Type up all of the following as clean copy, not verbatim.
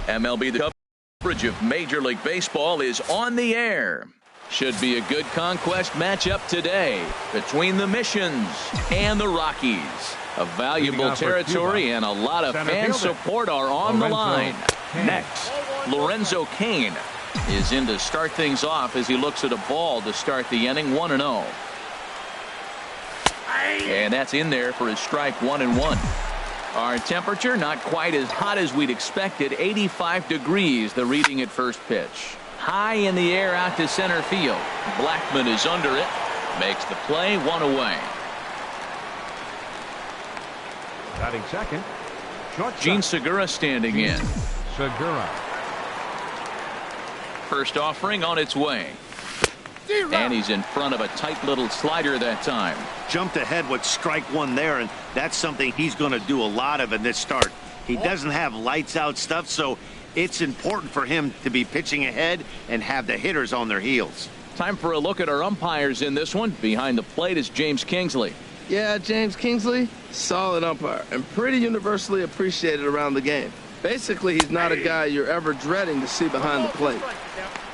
MLB The coverage of Major League Baseball is on the air. Should be a good conquest matchup today between the Missions and the Rockies. A valuable territory and a lot of fan support are on the line. Next, Lorenzo Cain is in to start things off as he looks at a ball to start the inning. 1-0. And that's in there for his strike. 1-1. Our temperature not quite as hot as we'd expected. 85 degrees, the reading at first pitch. High in the air out to center field. Blackman is under it. Makes the play. 1 away. Batting second. Gene Segura standing in. Segura. First offering on its way. And he's in front of a tight little slider that time. Jumped ahead with strike one there, and that's something he's going to do a lot of in this start. He doesn't have lights out stuff, so it's important for him to be pitching ahead and have the hitters on their heels. Time for a look at our umpires in this one. Behind the plate is James Kingsley. Yeah, James Kingsley, solid umpire and pretty universally appreciated around the game. Basically, he's not a guy you're ever dreading to see behind the plate.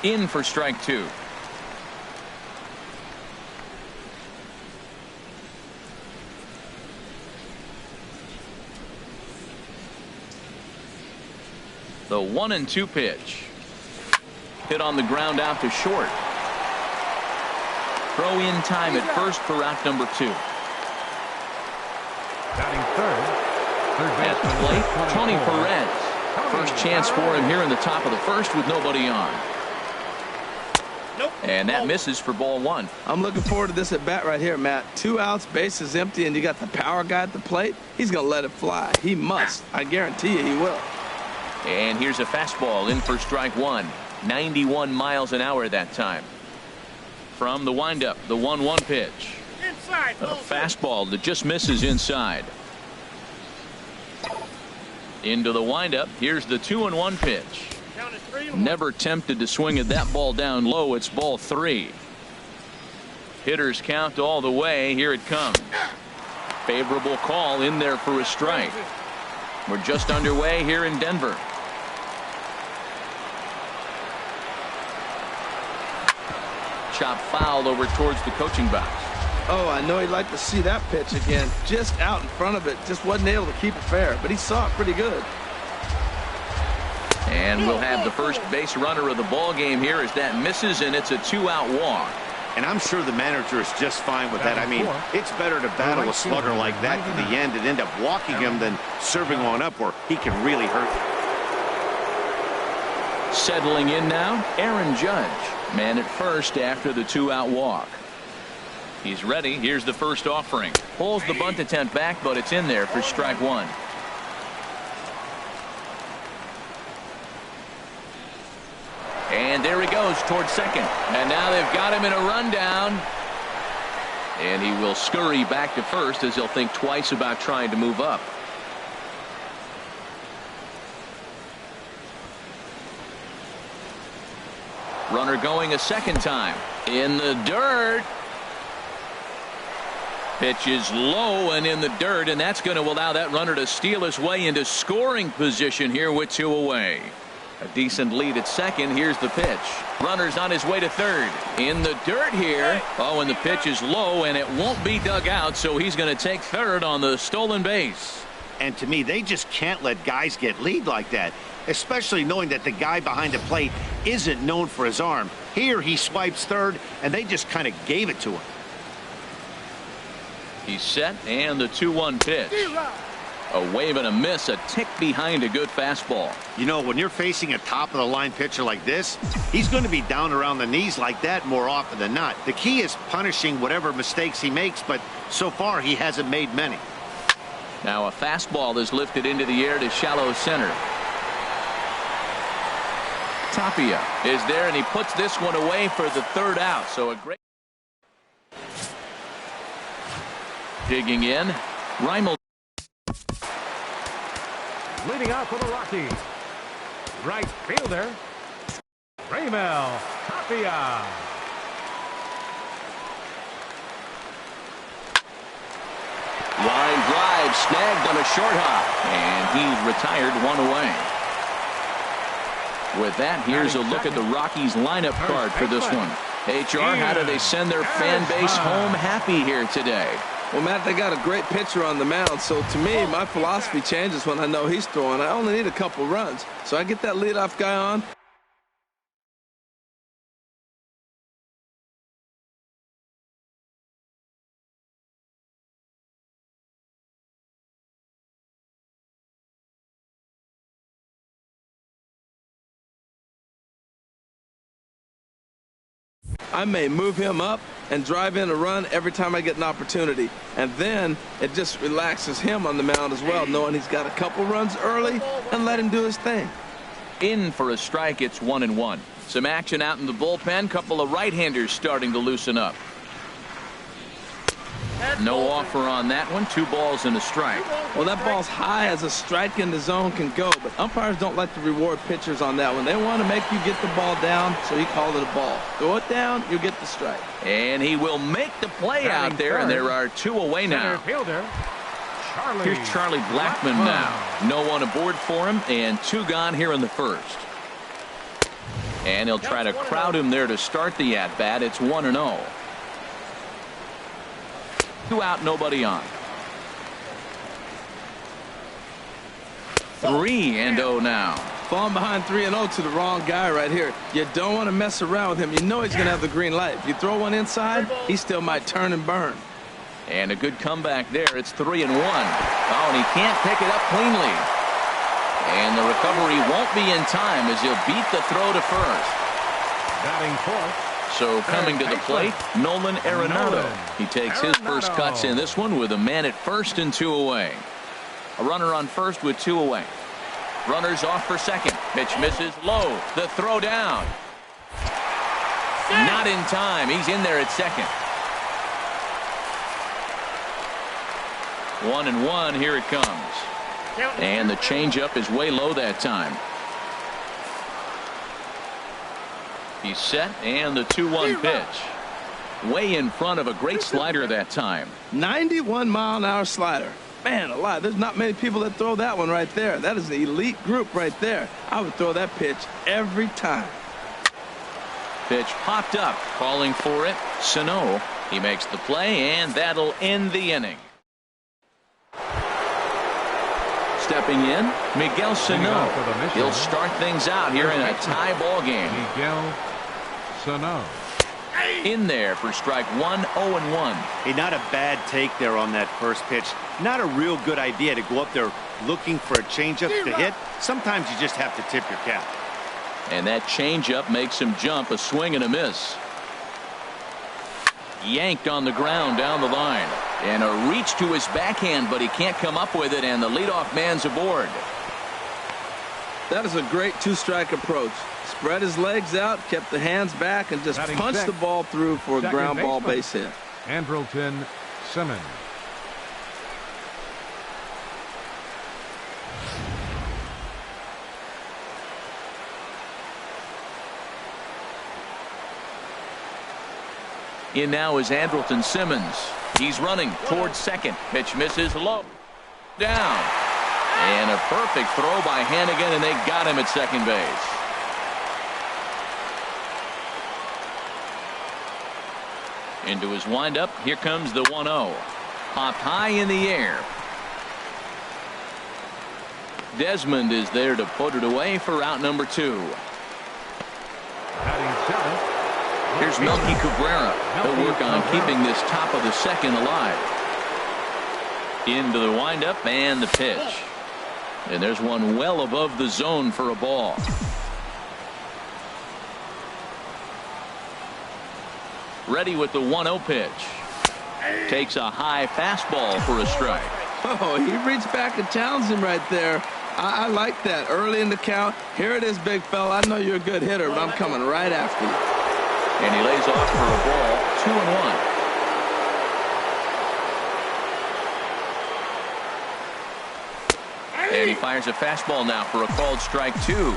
In for strike two. The 1-2 pitch. Hit on the ground out to short. Throw in time at first for out number 2. Batting third. At the plate, Tony Perez. First chance for him here in the top of the first with nobody on. And that misses for ball 1. I'm looking forward to this at bat right here, Matt. 2 outs, bases empty, and you got the power guy at the plate. He's going to let it fly. He must. I guarantee you he will. And here's a fastball in for strike 1. 91 miles an hour that time. From the windup, the 1-1 pitch. Inside, a fastball that just misses inside. Into the windup. Here's the 2-1 pitch. Never tempted to swing at that ball down low. It's ball 3. Hitters count all the way. Here it comes. Favorable call in there for a strike. We're just underway here in Denver. Chop foul over towards the coaching box. Oh, I know he'd like to see that pitch again. Just out in front of it. Just wasn't able to keep it fair, but he saw it pretty good. And we'll have the first base runner of the ball game here as that misses, and it's a 2-out walk. And I'm sure the manager is just fine with that. I mean, it's better to battle a slugger like that to the end and end up walking him than serving one up where he can really hurt you. Settling in now, Aaron Judge. Man at first after the 2-out walk. He's ready. Here's the first offering. Pulls the bunt attempt back, but it's in there for strike 1. And there he goes towards second. And now they've got him in a rundown. And he will scurry back to first as he'll think twice about trying to move up. Runner going a second time. In the dirt. Pitch is low and in the dirt, and that's going to allow that runner to steal his way into scoring position here with 2 away. A decent lead at second. Here's the pitch. Runner's on his way to third. In the dirt here. Oh, and the pitch is low, and it won't be dug out, so he's going to take third on the stolen base. And to me, they just can't let guys get lead like that, especially knowing that the guy behind the plate isn't known for his arm. Here he swipes third, and they just kind of gave it to him. He's set, and the 2-1 pitch. A wave and a miss, a tick behind a good fastball. You know, when you're facing a top-of-the-line pitcher like this, he's going to be down around the knees like that more often than not. The key is punishing whatever mistakes he makes, but so far he hasn't made many. Now a fastball is lifted into the air to shallow center. Tapia is there, and he puts this one away for the 3rd out. So a great digging in. Reimel leading out for the Rockies. Right fielder Reimel Tapia. Line drive snagged on a short hop, and he's retired 1 away. With that, here's a look at the Rockies lineup card for this one. HR, how do they send their fan base home happy here today? Well, Matt, they got a great pitcher on the mound, so to me, my philosophy changes when I know he's throwing. I only need a couple runs, so I get that leadoff guy on. I may move him up and drive in a run every time I get an opportunity. And then it just relaxes him on the mound as well, knowing he's got a couple runs early and let him do his thing. In for a strike, it's 1-1. Some action out in the bullpen. Couple of right-handers starting to loosen up. No offer on that one. 2 balls and a strike. Well, that ball's high as a strike in the zone can go, but umpires don't like to reward pitchers on that one. They want to make you get the ball down, so he called it a ball. Throw it down, you get the strike. And he will make the play out there, and there are 2 away now. Here's Charlie Blackmon now. No one aboard for him, and 2 gone here in the first. And he'll try to crowd him there to start the at-bat. It's 1-0. 2 out, nobody on. 3-0 now. Falling behind 3-0 to the wrong guy right here. You don't want to mess around with him. You know he's going to have the green light. If you throw one inside, he still might turn and burn. And a good comeback there. It's 3-1. Oh, and he can't pick it up cleanly. And the recovery won't be in time as he'll beat the throw to first. Batting fourth. So coming to the plate, Nolan Arenado. He takes his first cuts in this one with a man at first and 2 away. A runner on first with 2 away. Runners off for second. Pitch misses low. The throw down. Not in time. He's in there at second. 1-1. Here it comes. And the changeup is way low that time. He's set, and the 2-1 pitch. Way in front of a great slider that time. 91-mile-an-hour slider. Man alive, there's not many people that throw that one right there. That is an elite group right there. I would throw that pitch every time. Pitch popped up, calling for it. Sano, he makes the play, and that'll end the inning. Stepping in, Miguel Sano. He'll start things out here in a tie ball game. Miguel Sano. In there for strike 1, 0-1. Hey, not a bad take there on that first pitch. Not a real good idea to go up there looking for a changeup to hit. Sometimes you just have to tip your cap. And that changeup makes him jump. A swing and a miss. Yanked on the ground down the line. And a reach to his backhand, but he can't come up with it, and the leadoff man's aboard. That is a great 2-strike approach. Spread his legs out, kept the hands back, and just punched the ball through for a ground ball base hit. Andrelton Simmons. In now is Andrelton Simmons. He's running towards second. Pitch misses low. Down. And a perfect throw by Hannigan, and they got him at second base. Into his windup. Here comes the 1-0. Popped high in the air. Desmond is there to put it away for out number 2. Batting seventh. Here's Melky Cabrera. He'll work on keeping this top of the second alive. Into the windup and the pitch. And there's one well above the zone for a ball. Ready with the 1-0 pitch. Takes a high fastball for a strike. Oh, he reached back and challenged him right there. I like that. Early in the count. Here it is, big fella. I know you're a good hitter, but I'm coming right after you. And he lays off for a ball. 2-1. And he fires a fastball now for a called strike 2.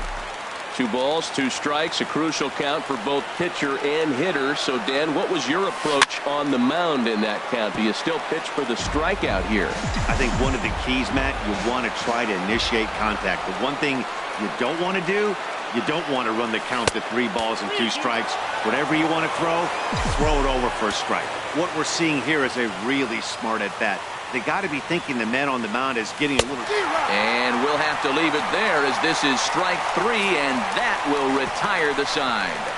2 balls, 2 strikes, a crucial count for both pitcher and hitter. So, Dan, what was your approach on the mound in that count? Do you still pitch for the strikeout here? I think one of the keys, Matt, you want to try to initiate contact. The one thing you don't want to do, You don't want to run the count to 3 balls and 2 strikes. Whatever you want to throw it over for a strike. What we're seeing here is a really smart at-bat. They got to be thinking the man on the mound is getting a little... And we'll have to leave it there as this is strike 3, and that will retire the side.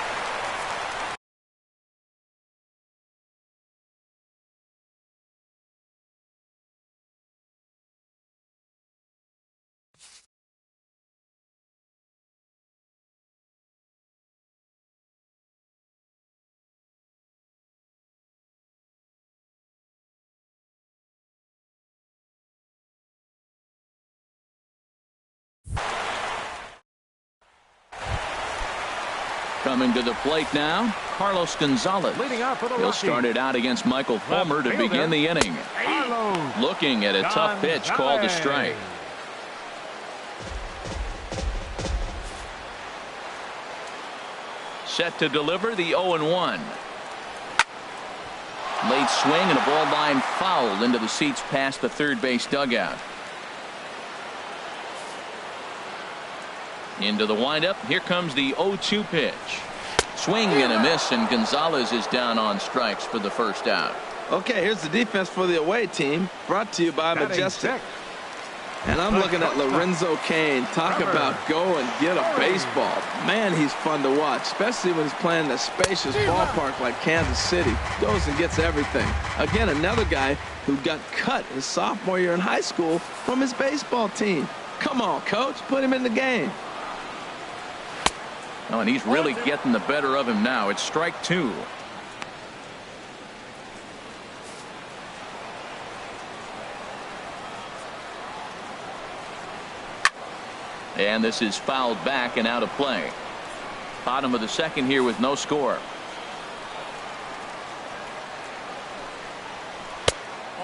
Coming to the plate now, Carlos Gonzalez. Leading off for the He'll Rockies. start it out against Michael Fulmer to begin the inning. Carlos Looking at a tough pitch called a strike. Set to deliver the 0-1. Late swing and a ball line fouled into the seats past the third base dugout. Into the windup. Here comes the 0-2 pitch. Swing and a miss, and Gonzalez is down on strikes for the first out. Okay, here's the defense for the away team, brought to you by Majestic. And I'm looking at Lorenzo Cain. Talk about go and get a baseball. Man, he's fun to watch, especially when he's playing in a spacious ballpark like Kansas City. Goes and gets everything. Again, another guy who got cut his sophomore year in high school from his baseball team. Come on, coach, put him in the game. Oh, and he's really getting the better of him now. It's strike 2. And this is fouled back and out of play. Bottom of the second here with no score.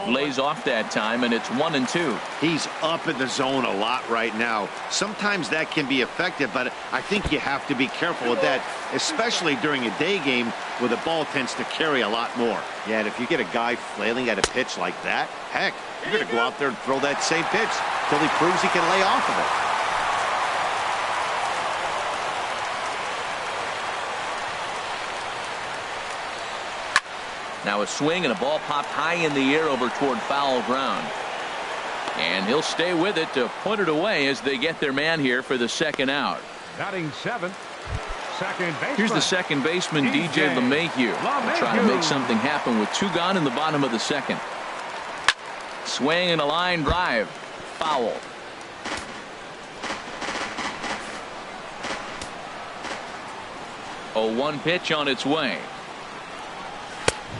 Lays off that time, and it's 1-2. He's up in the zone a lot right now. Sometimes that can be effective, but I think you have to be careful with that, especially during a day game where the ball tends to carry a lot more. Yeah, and if you get a guy flailing at a pitch like that, heck, you're going to go out there and throw that same pitch till he proves he can lay off of it. Now a swing and a ball popped high in the air over toward foul ground. And he'll stay with it to put it away as they get their man here for the second out. Batting 7th, second baseman. Here's the second baseman, DJ LeMahieu. Trying to make something happen with 2 gone in the bottom of the second. Swing and a line drive. Foul. A 1 pitch on its way.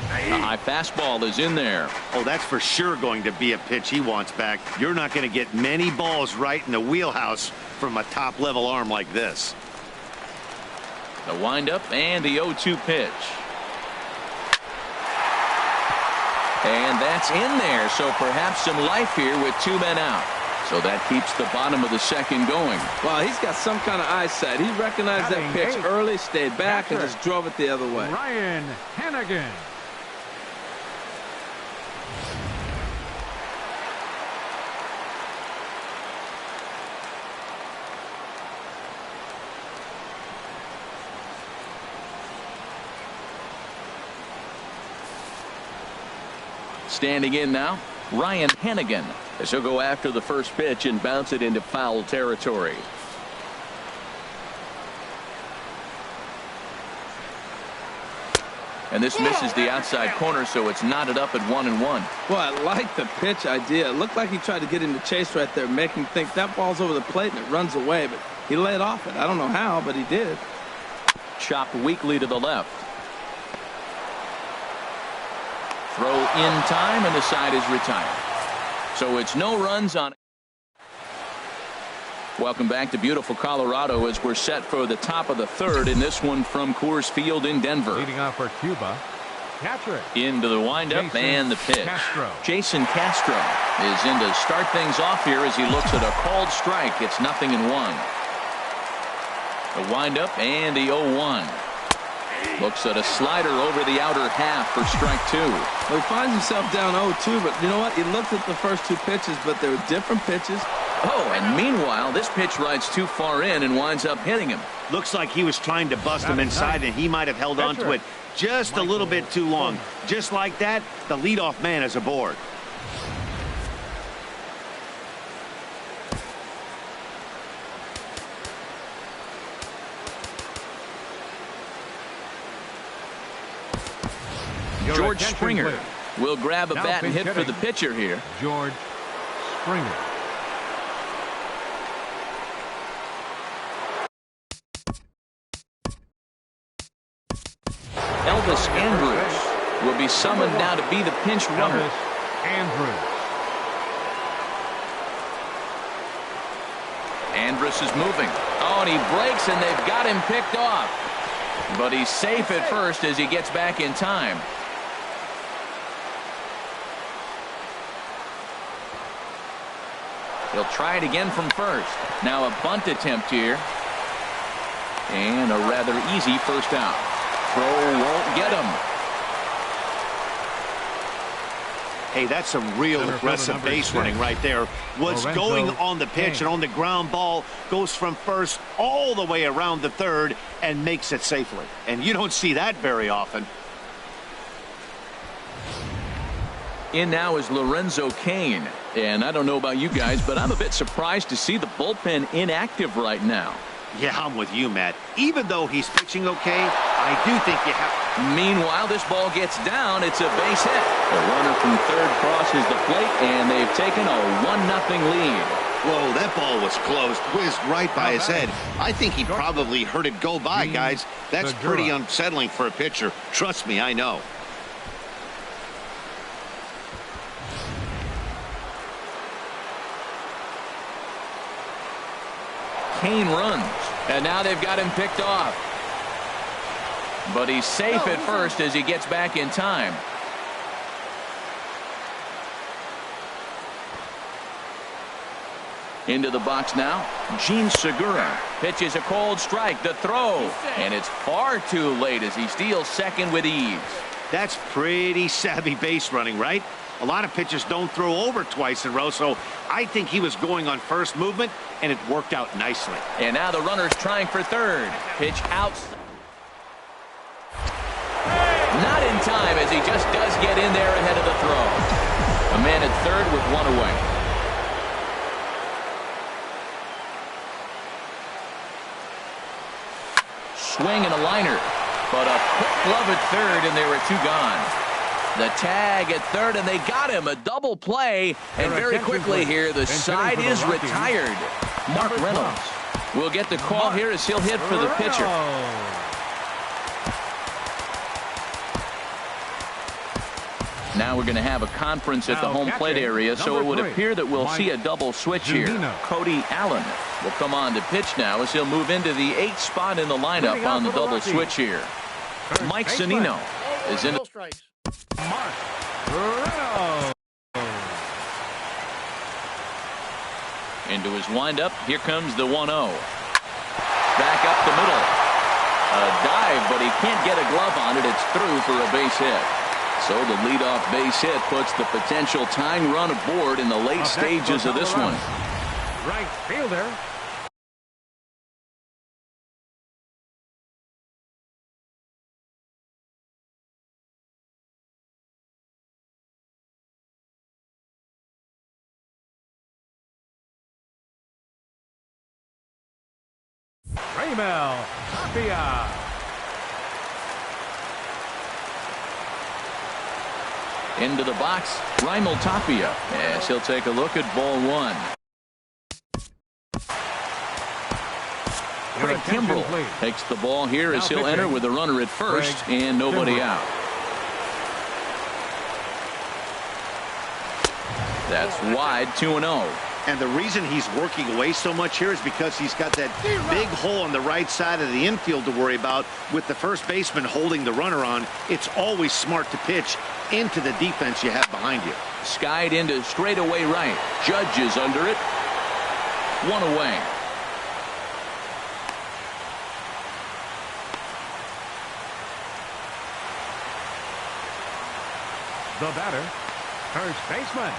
A high fastball is in there. Oh, that's for sure going to be a pitch he wants back. You're not going to get many balls right in the wheelhouse from a top-level arm like this. The windup and the 0-2 pitch. And that's in there, so perhaps some life here with 2 men out. So that keeps the bottom of the second going. Well, he's got some kind of eyesight. He recognized that pitch early, stayed back, and just drove it the other way. Ryan Hannigan. Standing in now, Ryan Hannigan, as he'll go after the first pitch and bounce it into foul territory. And this misses the outside corner, so it's knotted up at 1-1. Well, I like the pitch idea. It looked like he tried to get into chase right there, make him think that ball's over the plate and it runs away, but he laid off it. I don't know how, but he did. Chopped weakly to the left. Throw in time, and the side is retired. So it's no runs on it. Welcome back to beautiful Colorado as we're set for the top of the third in this one from Coors Field in Denver. Leading off for Cuba, Patrick. Into the windup Jason and the pitch. Castro. Jason Castro is in to start things off here as he looks at a called strike. It's 0-1. The windup and the 0-1. Looks at a slider over the outer half for strike 2. Well, he finds himself down 0-2, but you know what? He looked at the first 2 pitches, but they were different pitches. Oh, and meanwhile, this pitch rides too far in and winds up hitting him. Looks like he was trying to bust him inside, and he might have held on to it just a little bit too long. Just like that, the leadoff man is aboard. George Springer will grab a bat and hit for the pitcher here. George Springer. Elvis Andrus will be summoned now to be the pinch runner. Elvis Andrus. Andrus is moving. Oh, and he breaks, and they've got him picked off. But he's safe at first as he gets back in time. He'll try it again from first. Now a bunt attempt here. And a rather easy first out. Throw won't get him. Hey, that's some real aggressive base running right there. What's going on the pitch and on the ground ball goes from first all the way around the third and makes it safely. And you don't see that very often. In now is Lorenzo Cain. And I don't know about you guys, but I'm a bit surprised to see the bullpen inactive right now. Yeah, I'm with you, Matt. Even though he's pitching okay, I do think you have... Meanwhile, this ball gets down. It's a base hit. The runner from third crosses the plate, and they've taken a 1-0 lead. Whoa, that ball was close. Whizzed right by his head. I think he probably heard it go by, guys. That's pretty unsettling for a pitcher. Trust me, I know. Cain runs, and now they've got him picked off. But he's safe at first as he gets back in time. Into the box now, Gene Segura pitches a cold strike. The throw, and it's far too late as he steals second with ease. That's pretty savvy base running, right? A lot of pitchers don't throw over twice in a row, so I think he was going on first movement, and it worked out nicely. And now the runner's trying for third. Pitch out. Not in time as he just does get in there ahead of the throw. A man at third with one away. Swing and a liner. But a quick glove at third, and there were two gone. The tag at third, and they got him. A double play, and very quickly here, the side is retired. Mark Reynolds will get the call here as he'll hit for the pitcher. Now we're going to have a conference at the home plate area, so it would appear that we'll see a double switch here. Cody Allen will come on to pitch now as he'll move into the 8th spot in the lineup on the double switch here. Mike Zunino is in. Into his windup. Here comes the 1-0. Back up the middle. A dive, but he can't get a glove on it. It's through for a base hit. So the leadoff base hit puts the potential tying run aboard in the late stages of this one. Right fielder. Raimel Tapia. Into the box, Raimel Tapia, as he'll take a look at ball one. Craig Kimbrell takes the ball here as he'll enter with a runner at first and nobody out. That's wide, 2-0. And the reason he's working away so much here is because he's got that big hole on the right side of the infield to worry about. With the first baseman holding the runner on, it's always smart to pitch into the defense you have behind you. Skied into straightaway right. Judge is under it. One away. The batter, first baseman,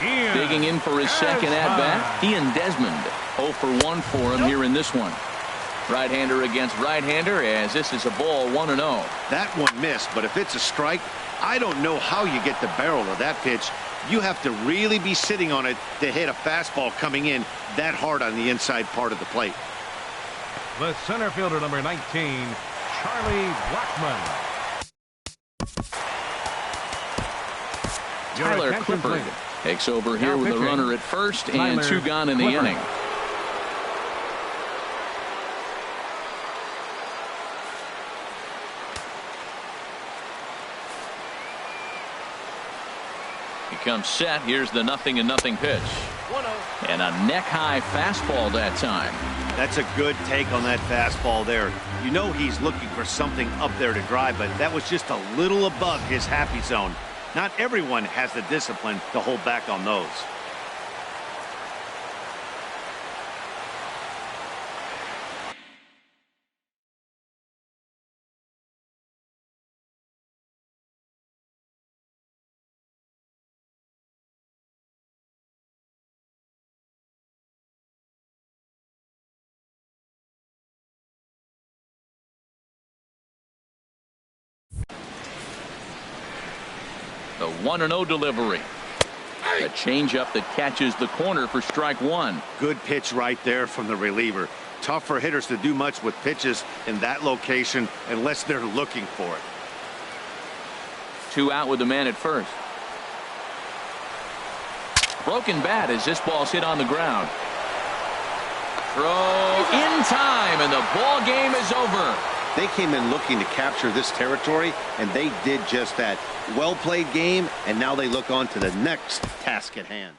Digging in for his second at-bat, Ian Desmond. 0 for 1 for him here in this one. Right-hander against right-hander, as this is a ball 1-0. That one missed, but if it's a strike, I don't know how you get the barrel of that pitch. You have to really be sitting on it to hit a fastball coming in that hard on the inside part of the plate. The center fielder, number 19, Charlie Blackmon. Tyler Clifford takes over here with a runner at first and 2 gone in the inning. He comes set. Here's the 0-0 pitch. And a neck-high fastball that time. That's a good take on that fastball there. You know he's looking for something up there to drive, but that was just a little above his happy zone. Not everyone has the discipline to hold back on those. The 1-0 delivery. A changeup that catches the corner for strike 1. Good pitch right there from the reliever. Tough for hitters to do much with pitches in that location unless they're looking for it. 2 out with the man at first. Broken bat as this ball's hit on the ground. Throw in time, and the ball game is over. They came in looking to capture this territory, and they did just that. Well-played game, and now they look on to the next task at hand.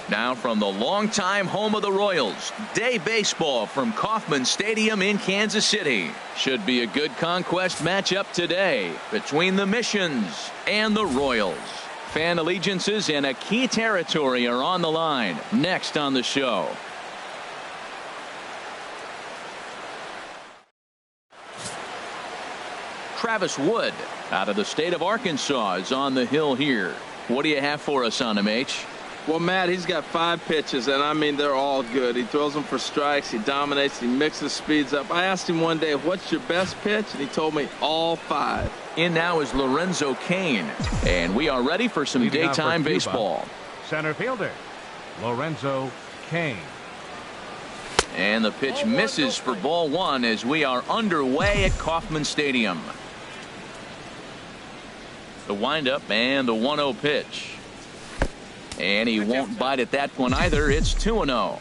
Now from the longtime home of the Royals, day baseball from Kauffman Stadium in Kansas City. Should be a good conquest matchup today between the Missions and the Royals. Fan allegiances in a key territory are on the line next on the show. Travis Wood out of the state of Arkansas is on the hill here. What do you have for us on him, H? Well, Matt, he's got 5 pitches, and I mean, they're all good. He throws them for strikes. He dominates. He mixes speeds up. I asked him one day, what's your best pitch? And he told me all 5. In now is Lorenzo Cain, and we are ready for some daytime baseball. Center fielder, Lorenzo Cain. And the pitch misses for ball 1 as we are underway at Kauffman Stadium. The windup and the 1-0 pitch. And he won't bite at that one either. It's 2-0.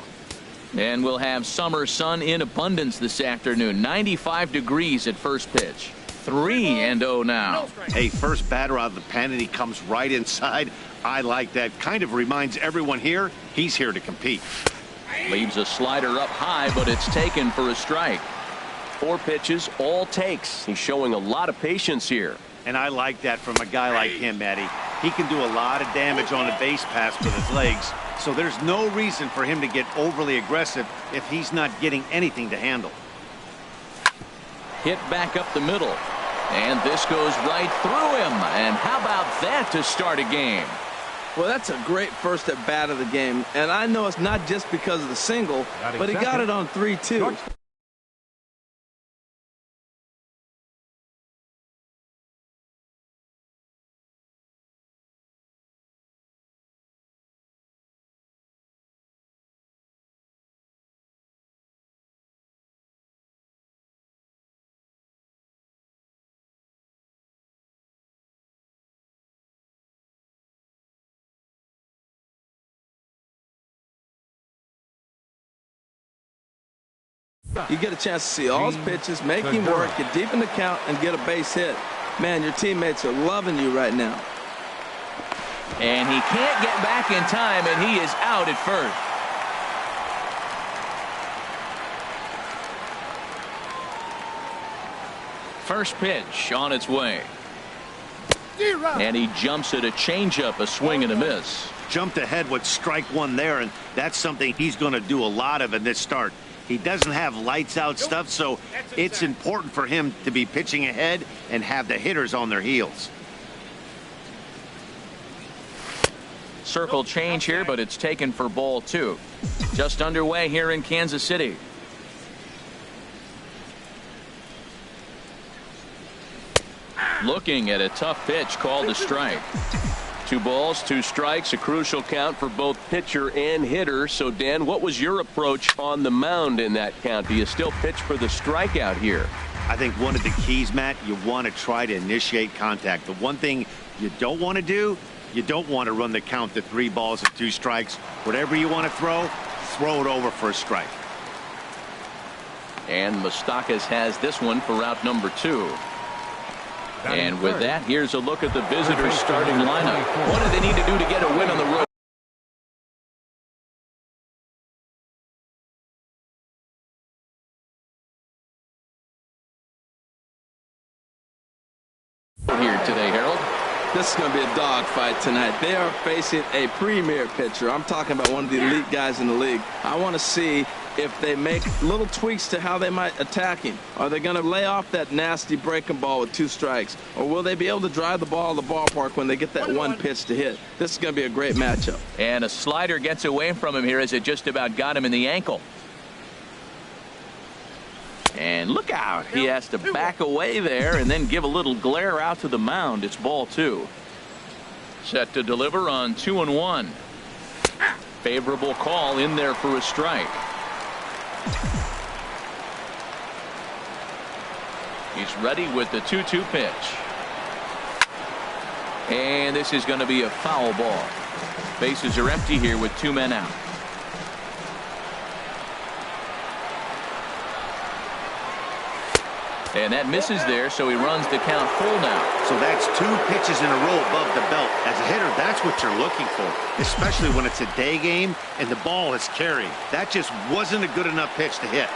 And we'll have summer sun in abundance this afternoon. 95 degrees at first pitch. 3-0 now. Hey, first batter out of the pen, and he comes right inside. I like that. Kind of reminds everyone here he's here to compete. Leaves a slider up high, but it's taken for a strike. 4 pitches, all takes. He's showing a lot of patience here. And I like that from a guy like him, Eddie. He can do a lot of damage on a base pass with his legs, so there's no reason for him to get overly aggressive if he's not getting anything to handle. Hit back up the middle, and this goes right through him. And how about that to start a game? Well, that's a great first at bat of the game, and I know it's not just because of the single, but he got it on 3-2. You get a chance to see all his pitches, make him work, get deep in the count, and get a base hit. Man, your teammates are loving you right now. And he can't get back in time, and he is out at first. First pitch on its way. And he jumps at a changeup, a swing and a miss. Jumped ahead with strike 1 there, and that's something he's going to do a lot of in this start. He doesn't have lights out stuff, so it's important for him to be pitching ahead and have the hitters on their heels. Circle change here, but it's taken for ball 2. Just underway here in Kansas City. Looking at a tough pitch called a strike. 2 balls, 2 strikes, a crucial count for both pitcher and hitter. So, Dan, what was your approach on the mound in that count? Do you still pitch for the strikeout here? I think one of the keys, Matt, you want to try to initiate contact. The one thing you don't want to do, you don't want to run the count to 3 balls and 2 strikes. Whatever you want to throw it over for a strike. And Moustakas has this one for route number 2. And with that, here's a look at the visitors' starting lineup. What do they need to do to get a win on the road here today, Harold? This is going to be a dogfight tonight. They are facing a premier pitcher. I'm talking about one of the elite guys in the league. I want to see if they make little tweaks to how they might attack him. Are they going to lay off that nasty breaking ball with 2 strikes? Or will they be able to drive the ball to the ballpark when they get that 1 pitch to hit? This is going to be a great matchup. And a slider gets away from him here as it just about got him in the ankle. And look out. He has to back away there and then give a little glare out to the mound. It's ball 2. Set to deliver on 2-1. Favorable call in there for a strike. He's ready with the 2-2 pitch. And this is going to be a foul ball. Bases are empty here with 2 men out. And that misses there, so he runs the count full now. So that's 2 pitches in a row above the belt. As a hitter, that's what you're looking for, especially when it's a day game and the ball is carrying. That just wasn't a good enough pitch to hit.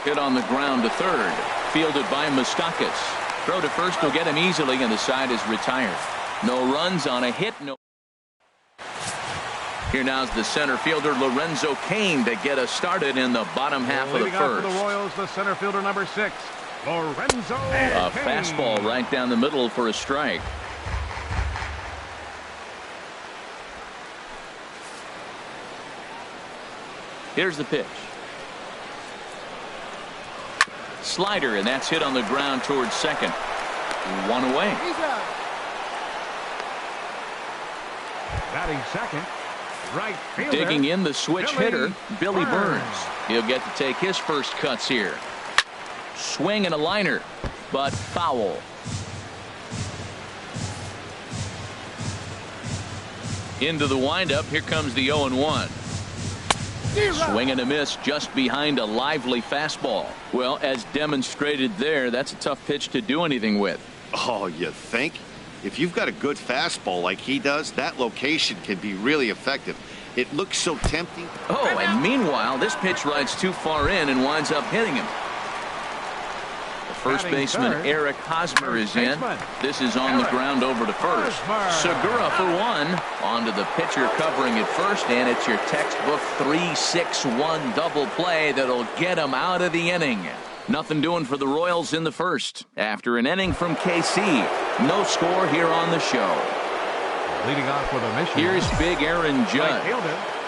Hit on the ground to third. Fielded by Moustakas. Throw to first will get him easily, and the side is retired. No runs on a hit. No. Here now's the center fielder Lorenzo Cain to get us started in the bottom half of the first. For the Royals, the center fielder number 6, Lorenzo A Cain. fastball right down the middle for a strike. Here's the pitch. Slider, and that's hit on the ground towards second. 1 away. Batting second, right fielder. Digging in the switch hitter, Billy Burns. He'll get to take his first cuts here. Swing and a liner, but foul. Into the windup. Here comes the 0-1. Swing and a miss just behind a lively fastball. Well, as demonstrated there, that's a tough pitch to do anything with. Oh, you think? If you've got a good fastball like he does, that location can be really effective. It looks so tempting. Oh, and meanwhile, this pitch rides too far in and winds up hitting him. The first baseman, Eric Hosmer, is in. This is on the ground over to first. Segura for 1. On to the pitcher covering at first, and it's your textbook 3-6-1 double play that'll get him out of the inning. Nothing doing for the Royals in the first. After an inning from KC, no score here on the show. Leading off for the mission. Here's big Aaron Judd.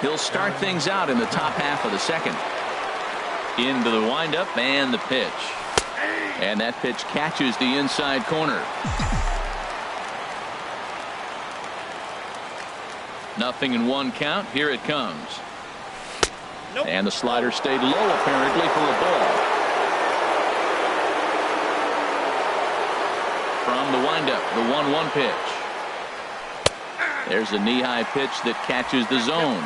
He'll start things out in the top half of the second. Into the windup and the pitch. And that pitch catches the inside corner. Nothing in 1 count. Here it comes. And the slider stayed low apparently for a ball. From the windup, the 1-1 pitch. There's a knee-high pitch that catches the zone.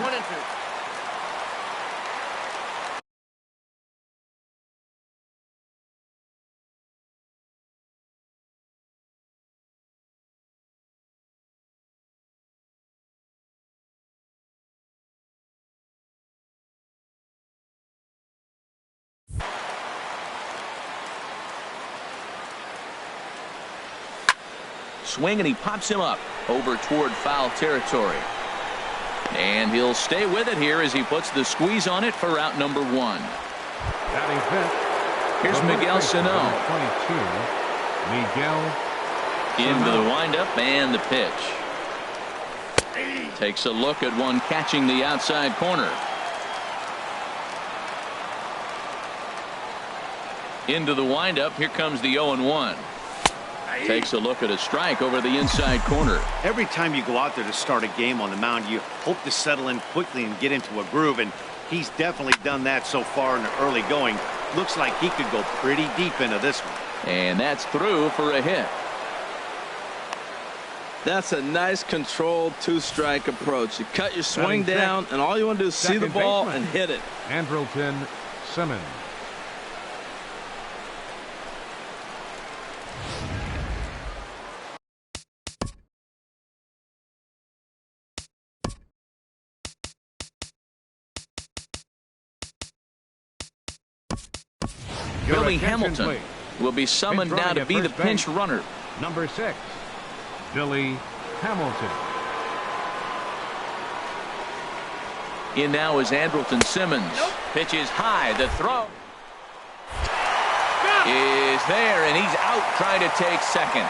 Swing, and he pops him up over toward foul territory. And he'll stay with it here as he puts the squeeze on it for out number 1. Here's Miguel Sano. 22. Miguel into the windup and the pitch. Takes a look at one catching the outside corner. Into the windup. Here comes the 0-1. Takes a look at a strike over the inside corner. Every time you go out there to start a game on the mound, you hope to settle in quickly and get into a groove, and he's definitely done that so far in the early going. Looks like he could go pretty deep into this one. And that's through for a hit. That's a nice controlled 2-strike approach. You cut your swing down, and all you want to do is see the ball and hit it. Andrelton Simmons. Billy Hamilton will be summoned now to be the pinch runner. Number 6, Billy Hamilton. In now is Andrelton Simmons. Pitch is high. The throw is there, and he's out trying to take second.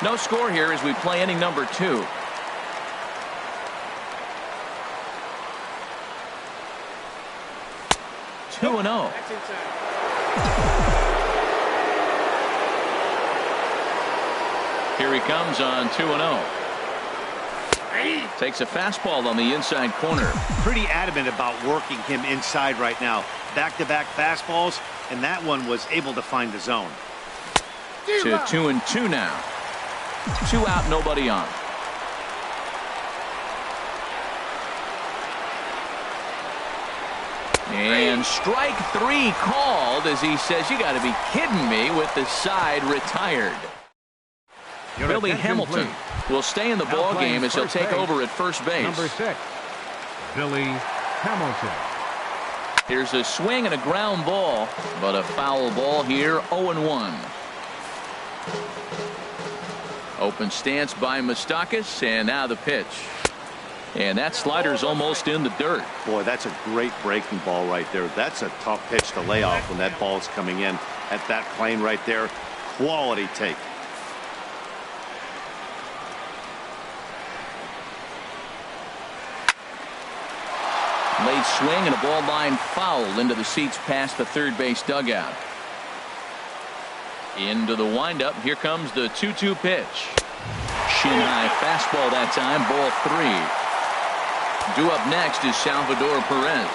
No score here as we play inning number 2. Two and 0. Here he comes on 2 and 0. Takes a fastball on the inside corner. Pretty adamant about working him inside right now. Back-to-back fastballs, and that one was able to find the zone. To 2-2 now. 2 out, nobody on. And strike 3 called as he says, "You got to be kidding me," with the side retired. Billy Hamilton will stay in the ball game as he'll take over at first base. Number 6, Billy Hamilton. Here's a swing and a ground ball, but a foul ball here, 0-1. Open stance by Moustakas, and now the pitch. And that slider's almost in the dirt. Boy, that's a great breaking ball right there. That's a tough pitch to lay off when that ball's coming in at that plane right there. Quality take. Late swing and a ball line foul into the seats past the third base dugout. Into the windup. Here comes the 2-2 pitch. Shin high fastball that time. Ball 3. Due up next is Salvador Perez.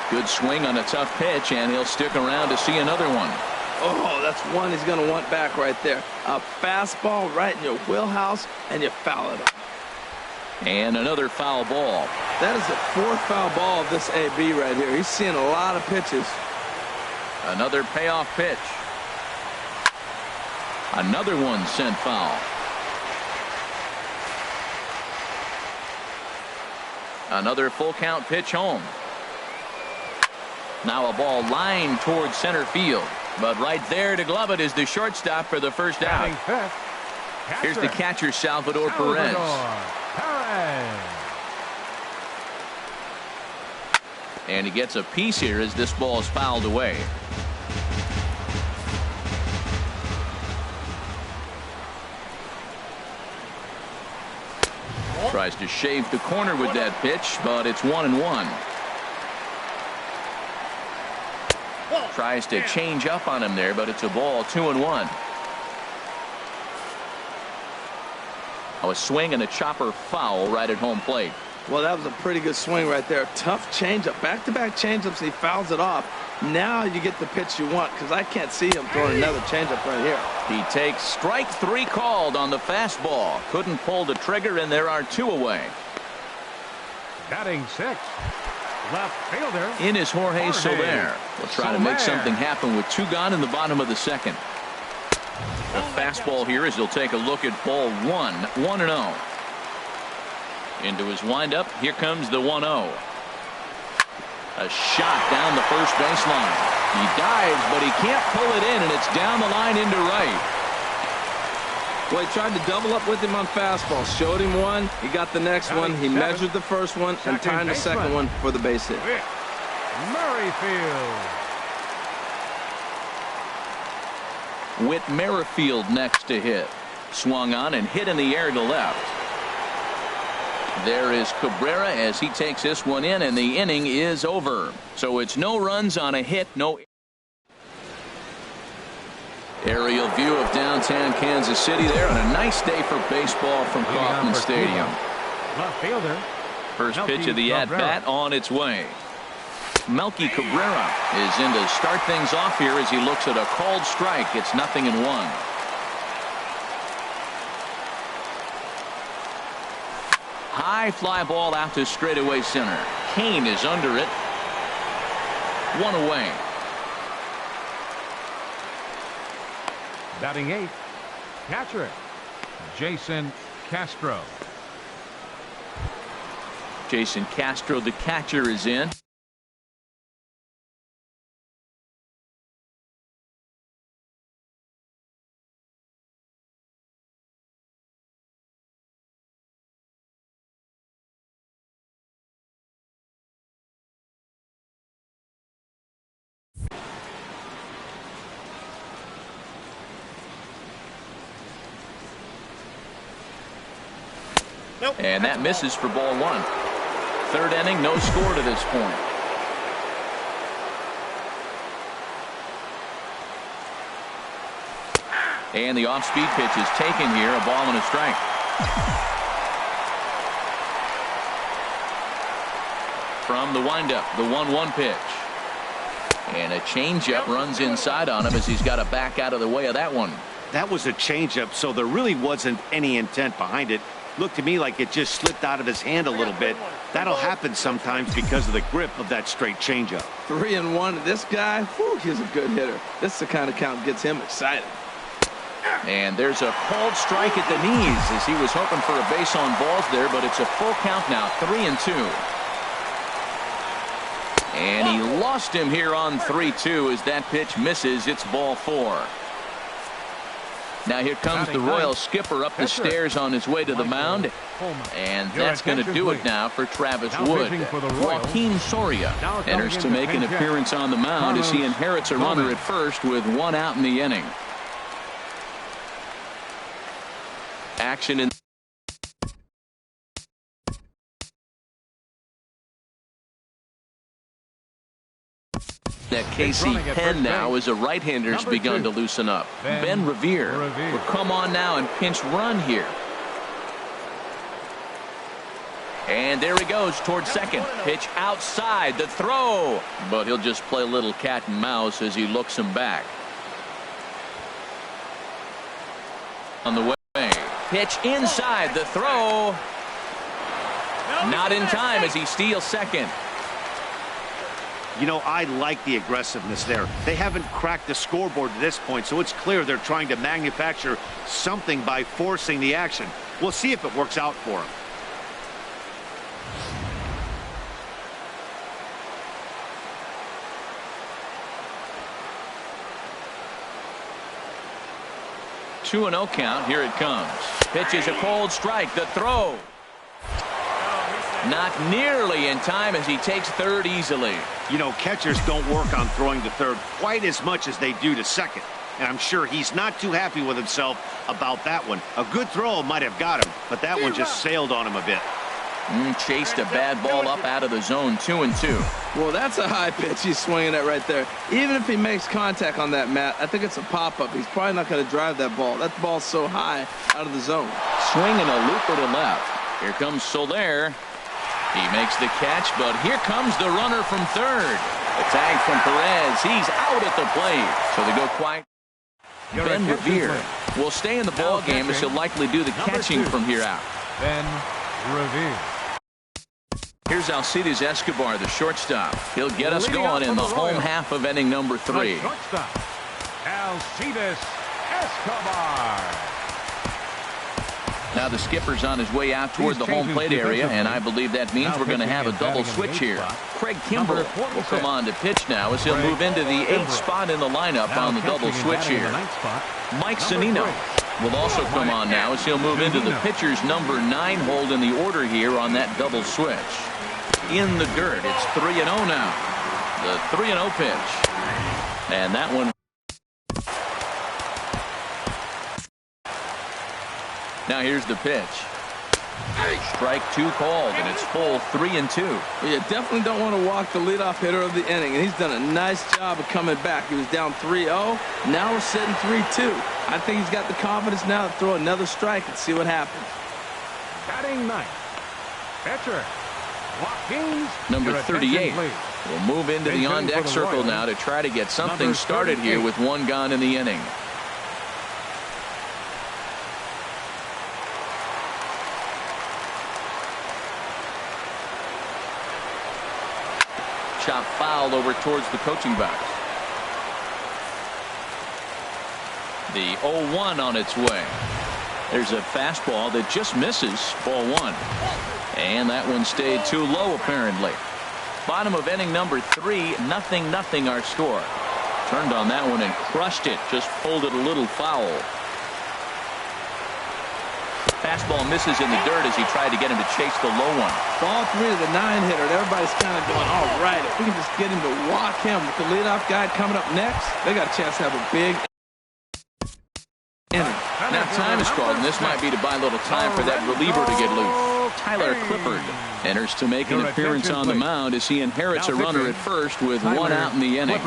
Good swing on a tough pitch, and he'll stick around to see another one. Oh, that's one he's going to want back right there. A fastball right in your wheelhouse, and you foul it up. And another foul ball. That is the 4th foul ball of this AB right here. He's seeing a lot of pitches. Another payoff pitch. Another one sent foul. Another full count pitch home. Now a ball lined towards center field. But right there to glove it is the shortstop for the first out. Here's the catcher, Salvador Perez. And he gets a piece here as this ball is fouled away. Tries to shave the corner with that pitch, but it's 1-1. Tries to change up on him there, but it's a ball, 2-1. A swing and a chopper foul right at home plate. Well, that was a pretty good swing right there. Tough changeup. Back-to-back changeups, and he fouls it off. Now you get the pitch you want, because I can't see him throwing another changeup right here. He takes strike 3 called on the fastball. Couldn't pull the trigger, and there are 2 away. Batting 6, left fielder. In is Jorge Soler. Will try to make something happen with 2 gone in the bottom of the second. The fastball here as he'll take a look at ball 1, 1-0. Into his windup. Here comes the 1-0. A shot down the first baseline. He dives, but he can't pull it in, and it's down the line into right. Well, he tried to double up with him on fastball. Showed him one. He got the next one. He measured the first one and timed the second one for the base hit. Merrifield. Whit Merrifield next to hit. Swung on and hit in the air to left. There is Cabrera as he takes this one in, and the inning is over. So it's no runs on a hit, no. Aerial view of downtown Kansas City there, and a nice day for baseball from Kauffman Stadium. Left fielder. First pitch of the at-bat on its way. Melky Cabrera is in to start things off here as he looks at a called strike. It's 0-1. High fly ball out to straightaway center. Kane is under it. 1 away. Batting 8, catcher, Jason Castro. Jason Castro, the catcher, is in. And that misses for ball 1. Third inning, no score to this point. And the off-speed pitch is taken here, a ball and a strike. From the windup, the 1-1 pitch. And a changeup runs inside on him as he's got to back out of the way of that one. That was a changeup, so there really wasn't any intent behind it. Looked to me like it just slipped out of his hand a little bit. That'll happen sometimes because of the grip of that straight changeup. 3-1. This guy, whew, he's a good hitter. This is the kind of count that gets him excited. And there's a called strike at the knees as he was hoping for a base on balls there, but it's a full count now, 3-2. And he lost him here on 3-2 as that pitch misses. It's ball 4. Now here comes the Royal skipper up the stairs on his way to the mound. And that's going to do it now for Travis Wood. Joaquin Soria enters to make an appearance on the mound as he inherits a runner at first with 1 out in the inning. Action in that KC Penn now as a right-hander's begun to loosen up. Ben Revere will come on now and pinch run here. And there he goes towards second. Pitch outside, the throw. But he'll just play a little cat and mouse as he looks him back. On the way. Pitch inside, the throw. Not in time as he steals second. You know, I like the aggressiveness there. They haven't cracked the scoreboard to this point, so it's clear they're trying to manufacture something by forcing the action. We'll see if it works out for them. Two and 0 count. Here it comes. Pitch is a cold strike. The throw. Not nearly in time as he takes third easily. You know, catchers don't work on throwing to third quite as much as they do to second. And I'm sure he's not too happy with himself about that one. A good throw might have got him, but that one just sailed on him a bit. Chased a bad ball up out of the zone, 2-2. Well, that's a high pitch he's swinging at right there. Even if he makes contact on that, Matt, I think it's a pop-up. He's probably not going to drive that ball. That ball's so high out of the zone. Swinging a looper to left. Here comes Soler. He makes the catch, but here comes the runner from third. The tag from Perez. He's out at the plate. So they go quiet. Ben Revere will stay in the ball game as he'll likely do the catching from here out. Ben Revere. Here's Alcides Escobar, the shortstop. He'll get us going in the home half of inning number 3. Alcides Escobar. Now the skipper's on his way out toward the home plate area, and I believe that means we're going to have a double switch here. Craig Kimbrell will come on to pitch now as he'll move into the 8th spot in the lineup on the double switch here. Mike Zunino will also come on now as he'll move into the pitcher's number 9 hold in the order here on that double switch. In the dirt, it's 3-0 now. The 3-0 pitch. And that one. Now here's the pitch. Strike 2 called, and it's full 3-2. Well, you definitely don't want to walk the leadoff hitter of the inning, and he's done a nice job of coming back. He was down 3-0. Now we're sitting 3-2. I think he's got the confidence now to throw another strike and see what happens. Batting ninth, pitcher Joaquin. Number 38 will move into the on-deck circle now to try to get something started here with 1 gone in the inning. Chop foul over towards the coaching box. The 0-1 on its way. There's a fastball that just misses. Ball 1. And that one stayed too low apparently. Bottom of inning number 3. 0-0 our score. Turned on that one and crushed it. Just pulled it a little foul. Fastball misses in the dirt as he tried to get him to chase the low one. Ball 3 to the 9-hitter. Everybody's kind of going, all right, if we can just get him to walk him with the leadoff guy coming up next, they got a chance to have a big inning. Now time is called, and this might be to buy a little time for that reliever to get loose. Tyler Clippard enters to make an appearance on the mound as he inherits a runner at first with 1 out in the inning.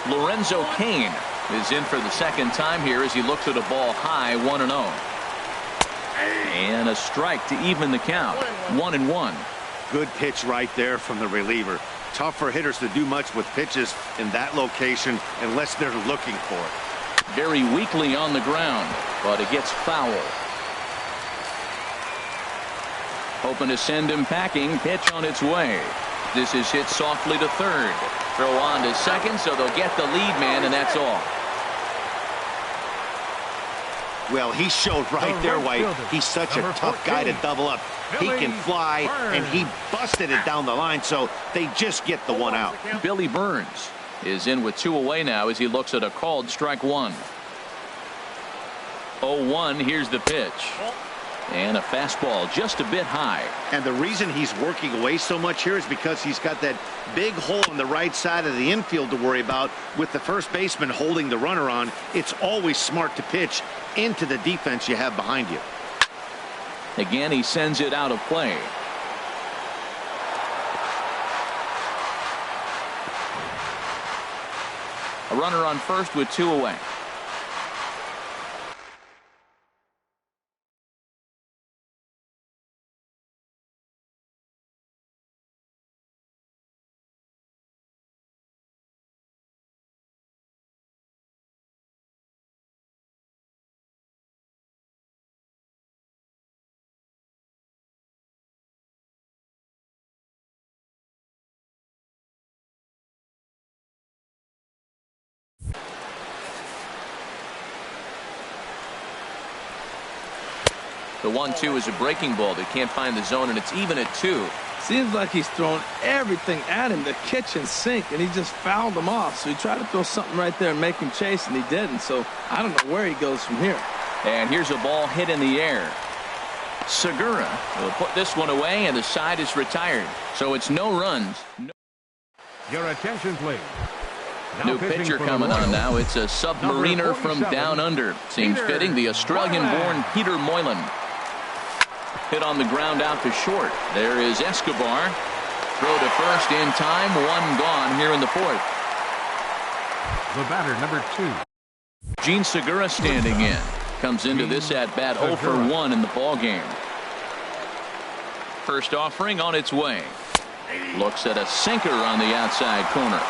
Lorenzo Cain is in for the second time here as he looks at a ball high, 1-0. And a strike to even the count, 1-1. Good pitch right there from the reliever. Tough for hitters to do much with pitches in that location unless they're looking for it. Very weakly on the ground, but it gets foul. Hoping to send him packing. Pitch on its way. This is hit softly to third. Throw on to second, so they'll get the lead man, and that's all. Well, he showed right there why he's such a tough guy to double up. He can fly, and he busted it down the line, so they just get the one out. Billy Burns is in with 2 away now as he looks at a called strike 1. 0-1, here's the pitch. And a fastball just a bit high. And the reason he's working away so much here is because he's got that big hole on the right side of the infield to worry about with the first baseman holding the runner on. It's always smart to pitch into the defense you have behind you. Again, he sends it out of play. A runner on first with 2 away. The 1-2 is a breaking ball. They can't find the zone, and it's even at 2. Seems like he's thrown everything at him, the kitchen sink, and he just fouled him off. So he tried to throw something right there and make him chase, and he didn't. So I don't know where he goes from here. And here's a ball hit in the air. Segura will put this one away, and the side is retired. So it's no runs. Your attention, please. New pitcher coming on now. It's a submariner from down under. Seems fitting. The Australian-born Peter Moylan. Hit on the ground out to short. There is Escobar. Throw to first in time. 1 gone here in the 4th. The batter, number 2. Gene Segura standing in. Comes into this at-bat 0 for 1 in the ballgame. First offering on its way. Looks at a sinker on the outside corner.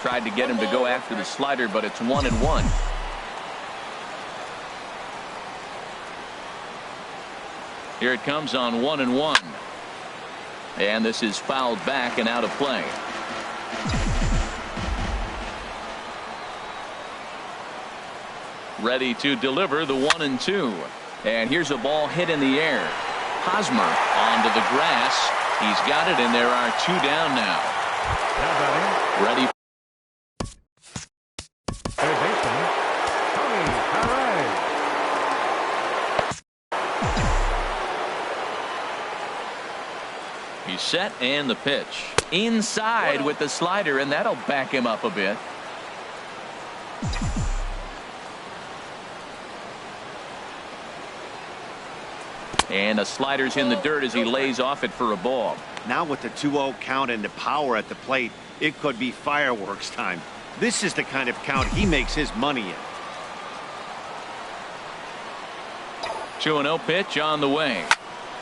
Tried to get him to go after the slider, but it's 1-1. Here it comes on 1-1. And this is fouled back and out of play. Ready to deliver the 1-2. And here's a ball hit in the air. Hosmer onto the grass. He's got it, and there are 2 down now. Ready. He's set, and the pitch. Inside with the slider, and that'll back him up a bit. And the slider's in the dirt as he lays off it for a ball. Now with the 2-0 count and the power at the plate, it could be fireworks time. This is the kind of count he makes his money in. 2-0 pitch on the way.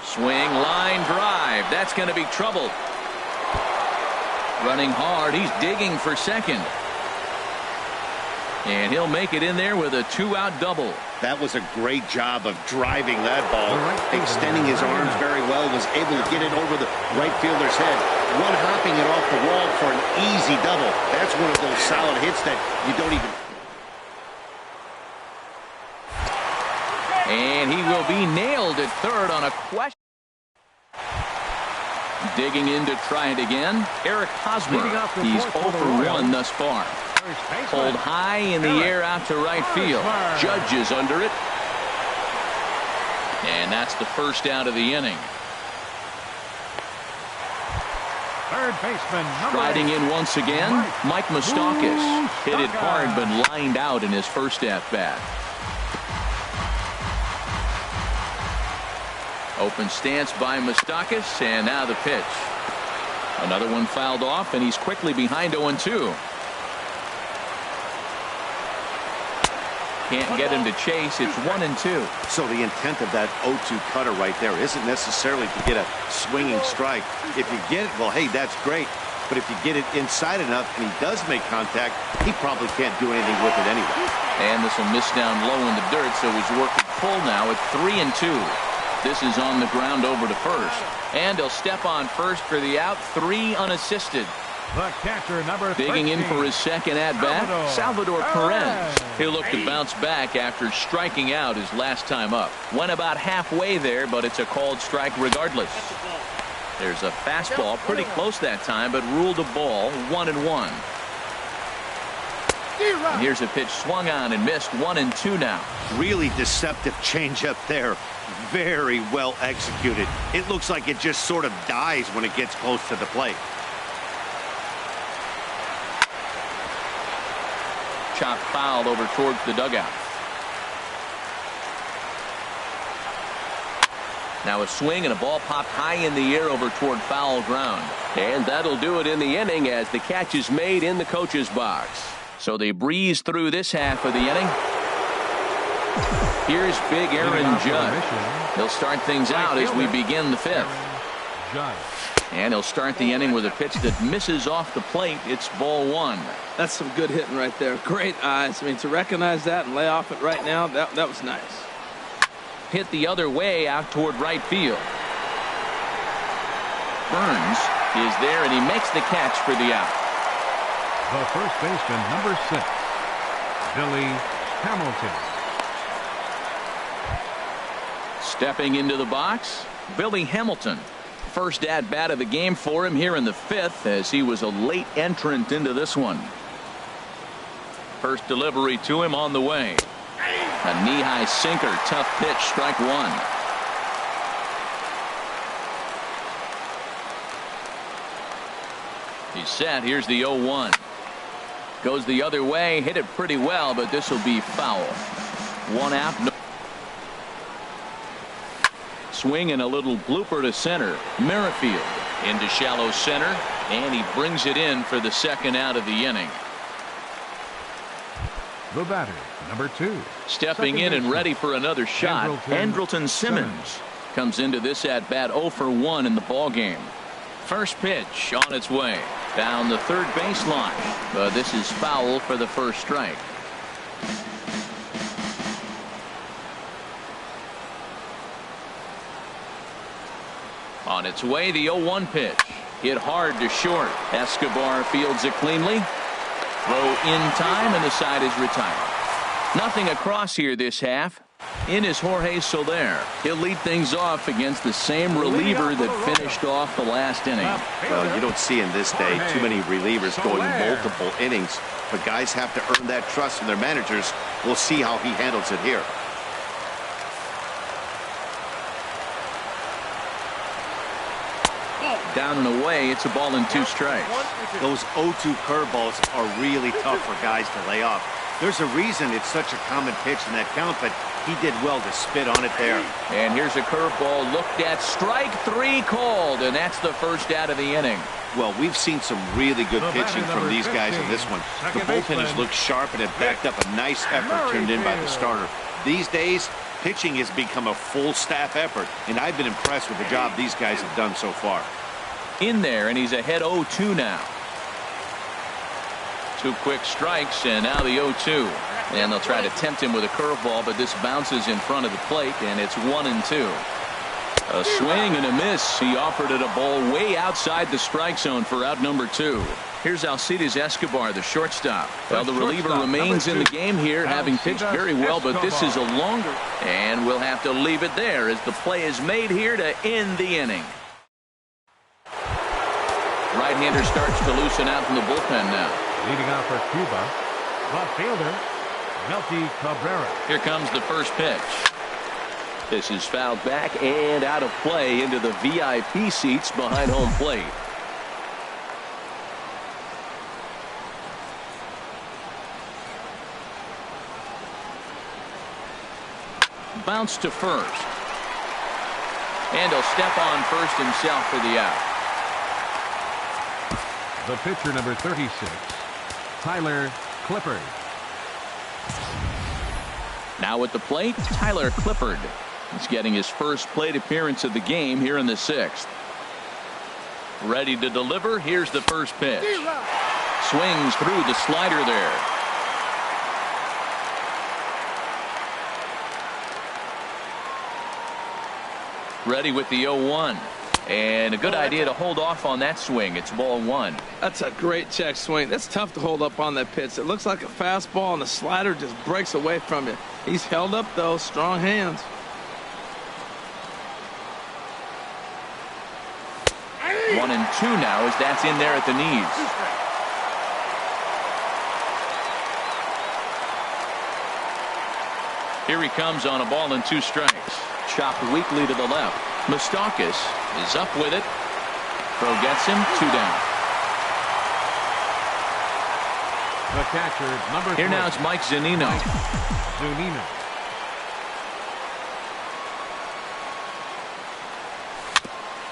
Swing, line drive. That's going to be trouble. Running hard. He's digging for second. And he'll make it in there with a 2-out double. That was a great job of driving that ball, extending his arms very well, was able to get it over the right fielder's head, one hopping it off the wall for an easy double. That's one of those solid hits that you don't even... And he will be nailed at third on a question. Digging in to try it again. Eric Hosmer. He's 0 for 1 thus far. Pulled high in the air out to right field. Judge is under it. And that's the first out of the inning. Third baseman, Riding in once again, Mike Moustakas. Hit it hard but lined out in his first at-bat. Open stance by Moustakas, and now the pitch. Another one fouled off, and he's quickly behind 0-2. Can't get him to chase. It's 1-2. So the intent of that 0-2 cutter right there isn't necessarily to get a swinging strike. If you get it, well, hey, that's great. But if you get it inside enough and he does make contact, he probably can't do anything with it anyway. And this will miss down low in the dirt, so he's working full now at 3-2. This is on the ground over to first. And he'll step on first for the out, 3 unassisted. The catcher, number 13. Digging in for his second at-bat, Salvador Perez. He'll look to bounce back after striking out his last time up. Went about halfway there, but it's a called strike regardless. There's a fastball pretty close that time, but ruled a ball, 1-1. And here's a pitch swung on and missed, 1-2 now. Really deceptive changeup there. Very well executed. It looks like it just sort of dies when it gets close to the plate. Chop foul over towards the dugout. Now a swing and a ball popped high in the air over toward foul ground. And that'll do it in the inning as the catch is made in the coach's box. So they breeze through this half of the inning. Here's big Aaron Judge. He'll start things out as we begin the 5th. And he'll start the inning with a pitch that misses off the plate. It's ball 1. That's some good hitting right there. Great eyes. I mean, to recognize that and lay off it right now, that was nice. Hit the other way out toward right field. Burns is there, and he makes the catch for the out. The first baseman, number 6, Billy Hamilton. Stepping into the box, Billy Hamilton. First at-bat of the game for him here in the 5th, as he was a late entrant into this one. First delivery to him on the way. A knee-high sinker, tough pitch, strike 1. He's set. Here's the 0-1. Goes the other way, hit it pretty well, but this will be foul. 1 out. No. Swing and a little blooper to center. Merrifield into shallow center, and he brings it in for the second out of the inning. The batter, number 2. Stepping in and ready for another shot, Andrelton Simmons comes into this at-bat 0 for 1 in the ballgame. First pitch on its way down the third baseline, but this is foul for the first strike. On its way, the 0-1 pitch. Hit hard to short. Escobar fields it cleanly. Throw in time, and the side is retired. Nothing across here this half. In is Jorge Soler. He'll lead things off against the same reliever that finished off the last inning. Well, you don't see in this day too many relievers going multiple innings, but guys have to earn that trust from their managers. We'll see how he handles it here. Down and away, it's a ball and 2 strikes. Those 0-2 curveballs are really tough for guys to lay off. There's a reason it's such a common pitch in that count, but he did well to spit on it there. And here's a curveball looked at. Strike 3 called, and that's the first out of the inning. Well, we've seen some really good pitching from these guys in this one. The bullpen has looked sharp and have backed up a nice effort turned in by the starter. These days, pitching has become a full staff effort, and I've been impressed with the job these guys have done so far. In there, and he's ahead 0-2 now. 2 quick strikes, and now the 0-2. And they'll try to tempt him with a curveball, but this bounces in front of the plate, and it's 1-2. A swing and a miss. He offered it a ball way outside the strike zone for out number 2. Here's Alcides Escobar, the shortstop. Well, the reliever remains in the game here, having pitched very well, but this is a longer. And we'll have to leave it there as the play is made here to end the inning. Right-hander starts to loosen out from the bullpen now. Leading off for Cuba, left fielder, Melky Cabrera. Here comes the first pitch. This is fouled back and out of play into the VIP seats behind home plate. Bounce to first. And he'll step on first himself for the out. The pitcher, number 36, Tyler Clippard. Now at the plate, Tyler Clippard. He's getting his first plate appearance of the game here in the 6th. Ready to deliver. Here's the first pitch. Swings through the slider there. Ready with the 0-1. And a good idea to hold off on that swing. It's ball 1. That's a great check swing. That's tough to hold up on that pitch. It looks like a fastball, and the slider just breaks away from you. He's held up, though. Strong hands. One and 2 now as that's in there at the knees. Here he comes on a ball and 2 strikes. Chopped weakly to the left. Moustakas is up with it. Throw gets him. 2 down. The catcher, number 3. Here now it's Mike Zunino. Zunino.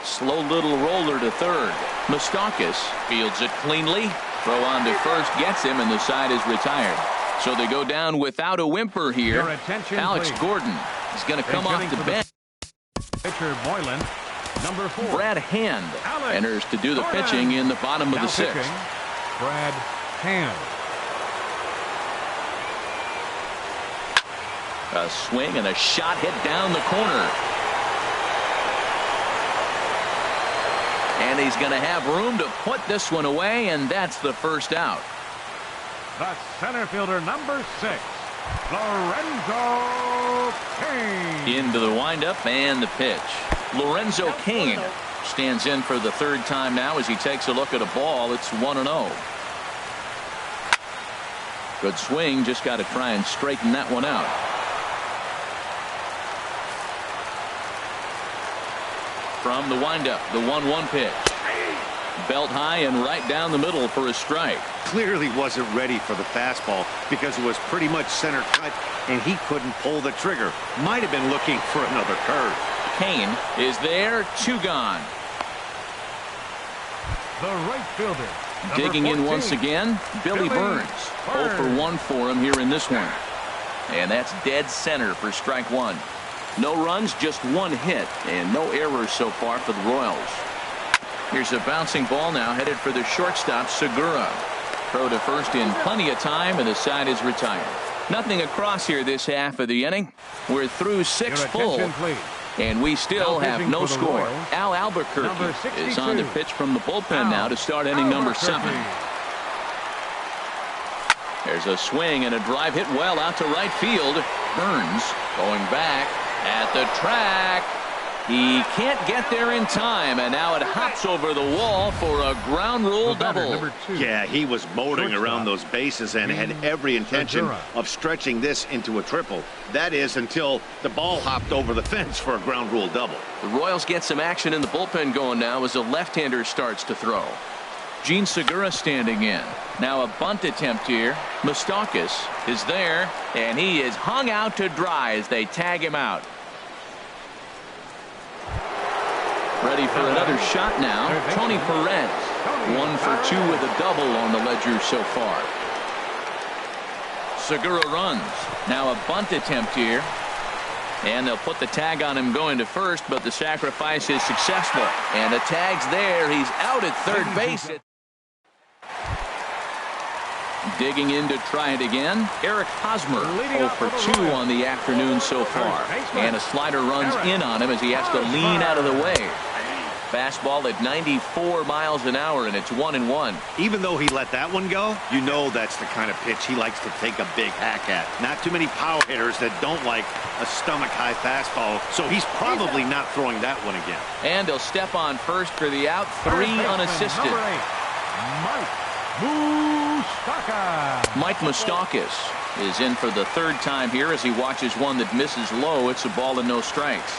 Slow little roller to third. Moustakas fields it cleanly. Throw on to first gets him, and the side is retired. So they go down without a whimper here. Alex Gordon is going to come off the bench. Pitcher Moylan, number 4. Brad Hand enters to do the pitching in the bottom of the 6th. Brad Hand. A swing and a shot hit down the corner. And he's going to have room to put this one away, and that's the first out. The center fielder, number 6, Lorenzo Cain. Into the windup and the pitch. Lorenzo Cain stands in for the 3rd time now as he takes a look at a ball. It's 1-0. Good swing. Just got to try and straighten that one out. From the windup, the 1-1 pitch. Belt high and right down the middle for a strike. Clearly wasn't ready for the fastball because it was pretty much center cut and he couldn't pull the trigger. Might have been looking for another curve. Cain is there. 2 gone. The right fielder. Digging in once again, Billy Burns. 0 for 1 for him here in this one. And that's dead center for strike 1. No runs, just 1 hit, and no errors so far for the Royals. Here's a bouncing ball now headed for the shortstop, Segura. Throw to first in plenty of time, and the side is retired. Nothing across here this half of the inning. We're through 6 full, and we still have no score. Royals, Al Albuquerque is on the pitch from the bullpen now to start inning number 7. There's a swing and a drive hit well out to right field. Burns going back at the track. He can't get there in time, and now it hops over the wall for a ground rule double. Yeah, he was motoring around those bases and had every intention of stretching this into a triple. That is until the ball hopped over the fence for a ground rule double. The Royals get some action in the bullpen going now as a left-hander starts to throw. Gene Segura standing in. Now a bunt attempt here. Moustakas is there, and he is hung out to dry as they tag him out. Ready for another shot now. Tony Perez. 1 for 2 with a double on the ledger so far. Segura runs. Now a bunt attempt here. And they'll put the tag on him going to first, but the sacrifice is successful. And the tag's there. He's out at third base. Digging in to try it again. Eric Hosmer 0 for 2 on the afternoon so far. And a slider runs in on him as he has to lean out of the way. Fastball at 94 miles an hour, and it's 1-1. Even though he let that one go, you know that's the kind of pitch he likes to take a big hack at. Not too many power hitters that don't like a stomach-high fastball, so he's probably not throwing that one again. And he'll step on first for the out. 3 unassisted. Mike Moustakas is in for the 3rd time here as he watches one that misses low. It's a ball and no strikes.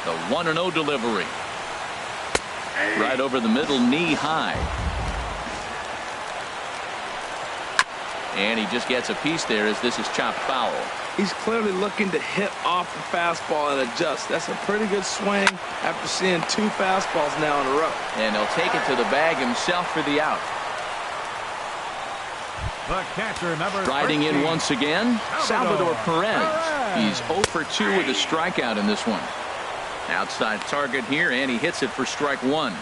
The 1-0 delivery. Right over the middle, knee high. And he just gets a piece there as this is chopped foul. He's clearly looking to hit off the fastball and adjust. That's a pretty good swing after seeing 2 fastballs now in a row. And he'll take it to the bag himself for the out. The catcher, number Striding 13. in once again, Salvador Perez. He's 0 for 2 with a strikeout in this one. Outside target here, and he hits it for strike 1.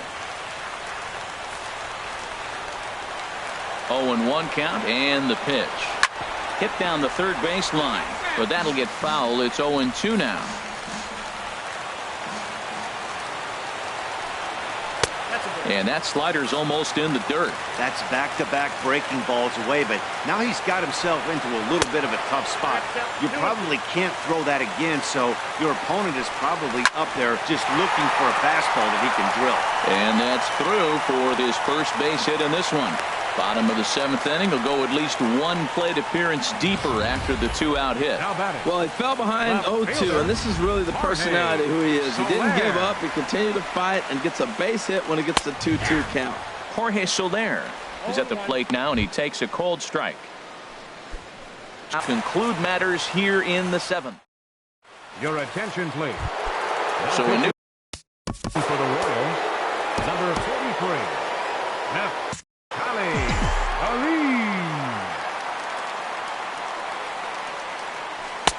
0-1 count, and the pitch. Hit down the third base line, but that'll get foul. It's 0-2 now. And that slider's almost in the dirt. That's back-to-back breaking balls away, but now he's got himself into a little bit of a tough spot. You probably can't throw that again, so your opponent is probably up there just looking for a fastball that he can drill. And that's through for this first base hit in this one. Bottom of the 7th inning will go at least 1 plate appearance deeper after the 2-out hit. Well, he fell behind 0-2, and this is really the personality who he is. He didn't give up. He continued to fight and gets a base hit when it gets the 2-2 count. Jorge Soler is at the plate now, and he takes a cold strike. To conclude matters here in the 7th. Your attention, please. So a new For the Royals, number 43,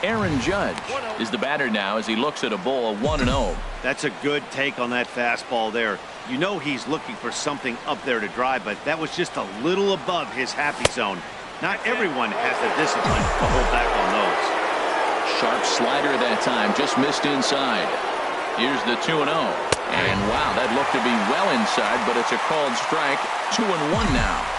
Aaron Judge is the batter now as he looks at a ball 1-0. That's a good take on that fastball there. You know he's looking for something up there to drive, but that was just a little above his happy zone. Not everyone has the discipline to hold back on those. Sharp slider that time, just missed inside. Here's the 2-0. And wow, that looked to be well inside, but it's a called strike. 2-1 now.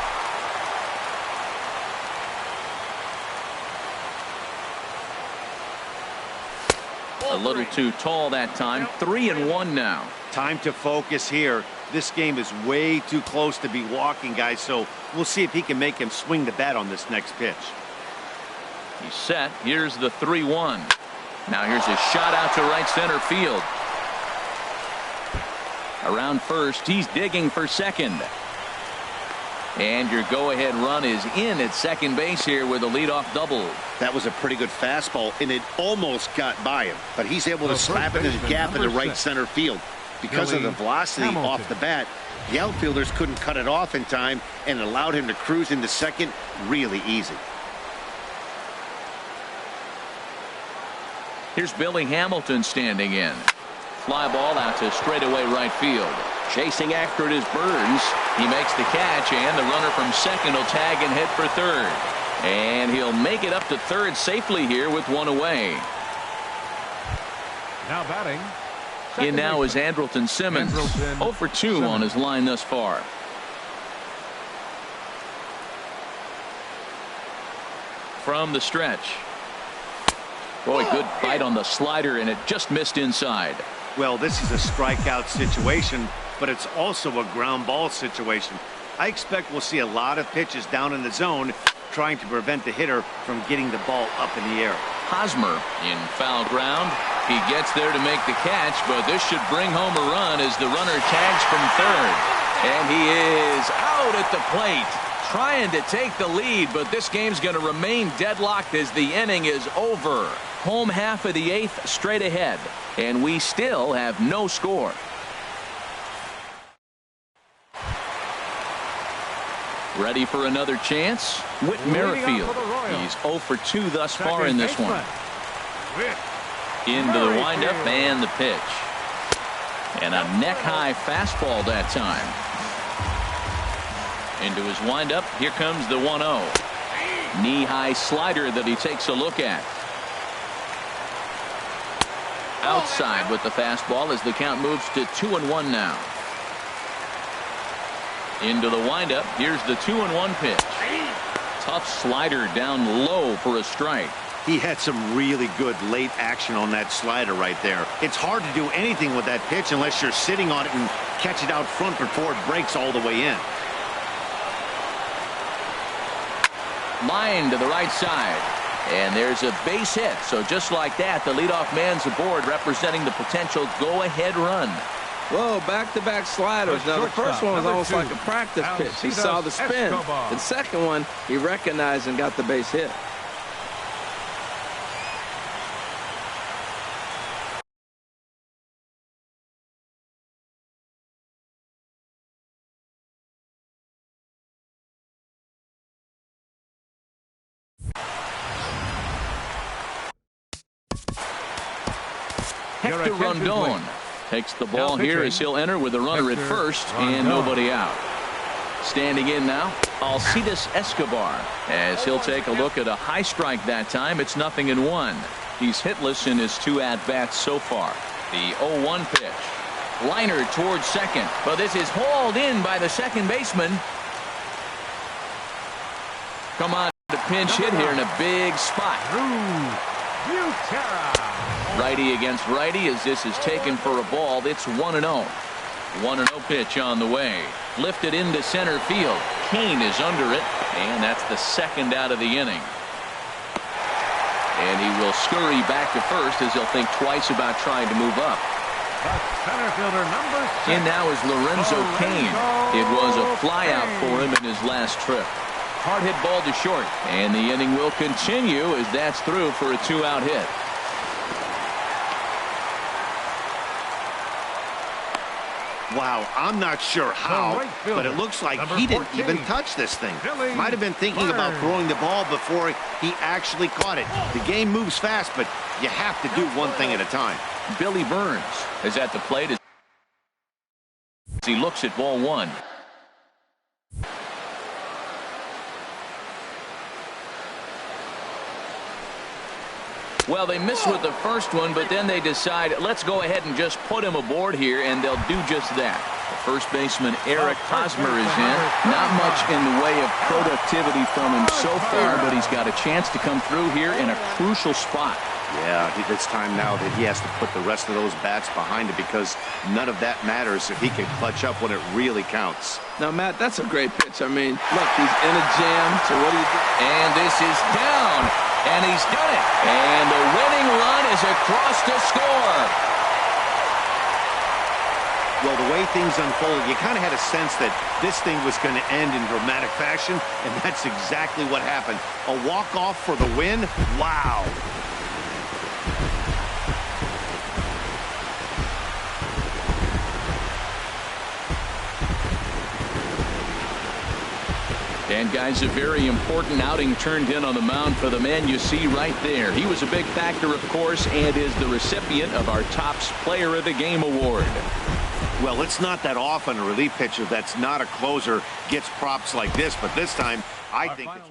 A little too tall that time. 3-1 now. Time to focus here. This game is way too close to be walking, guys, so we'll see if he can make him swing the bat on this next pitch. He's set. Here's the 3-1. Now here's a shot out to right center field. Around first, he's digging for second. And your go-ahead run is in at second base here with a leadoff double. That was a pretty good fastball, and it almost got by him. But he's able to slap it in the gap in the right center field. Because of the velocity off the bat, the outfielders couldn't cut it off in time and allowed him to cruise into second really easy. Here's Billy Hamilton standing in. Fly ball out to straightaway right field. Chasing after it is Burns. He makes the catch, and the runner from second will tag and head for third. And he'll make it up to third safely here with one away. Now batting. In now is Andrelton Simmons. 0 for 2 on his line thus far. From the stretch. Boy, good bite on the slider, and it just missed inside. Well, this is a strikeout situation, but it's also a ground ball situation. I expect we'll see a lot of pitches down in the zone trying to prevent the hitter from getting the ball up in the air. Hosmer in foul ground. He gets there to make the catch, but this should bring home a run as the runner tags from third. And he is out at the plate, trying to take the lead, but this game's going to remain deadlocked as the inning is over. Home half of the 8th straight ahead, and we still have no score. Ready for another chance? Whit Merrifield. He's 0 for 2 thus far in this one. Into the windup and the pitch. And a neck-high fastball that time. Into his windup. Here comes the 1-0. Knee-high slider that he takes a look at. Outside with the fastball as the count moves to 2-1 now. Into the windup. Here's the 2-1 pitch. Tough slider down low for a strike. He had some really good late action on that slider right there. It's hard to do anything with that pitch unless you're sitting on it and catch it out front before it breaks all the way in. Line to the right side. And there's a base hit. So just like that, the leadoff man's aboard, representing the potential go-ahead run. Whoa, back-to-back sliders. Now, the first one was almost like a practice pitch. He saw the spin. The second one, he recognized and got the base hit. Hector Rondon takes the ball here as he'll enter with a runner at first and nobody out. Standing in now, Alcides Escobar, as he'll take a look at a high strike that time. It's 0-1. He's hitless in his 2 at-bats so far. The 0-1 pitch. Liner towards second, but this is hauled in by the second baseman. Come on, the pinch hit here in a big spot. Righty against righty as this is taken for a ball. It's 1-0. 1-0 pitch on the way. Lifted into center field. Kane is under it, and that's the second out of the inning. And he will scurry back to first as he'll think twice about trying to move up. Center fielder number 6. In now is Lorenzo Cain. It was a flyout for him in his last trip. Hard hit ball to short, and the inning will continue as that's through for a 2-out hit. Wow, I'm not sure how, but it looks like he didn't even touch this thing. Might have been thinking about throwing the ball before he actually caught it. The game moves fast, but you have to do one thing at a time. Billy Burns is at the plate as he looks at ball 1. Well, they missed with the first one, but then they decide, let's go ahead and just put him aboard here, and they'll do just that. The first baseman, Eric Hosmer, is in. Not much in the way of productivity from him so far, but he's got a chance to come through here in a crucial spot. Yeah, it's time now that he has to put the rest of those bats behind it, because none of that matters if he can clutch up when it really counts. Now, Matt, that's a great pitch. I mean, look, he's in a jam, so what do you do? And this is down, and he's done it. And the winning run is across to score. Well, the way things unfolded, you kind of had a sense that this thing was going to end in dramatic fashion, and that's exactly what happened. A walk-off for the win? Wow. And, guys, a very important outing turned in on the mound for the man you see right there. He was a big factor, of course, and is the recipient of our Topps Player of the Game award. Well, it's not that often a relief pitcher that's not a closer gets props like this, but this time I think it's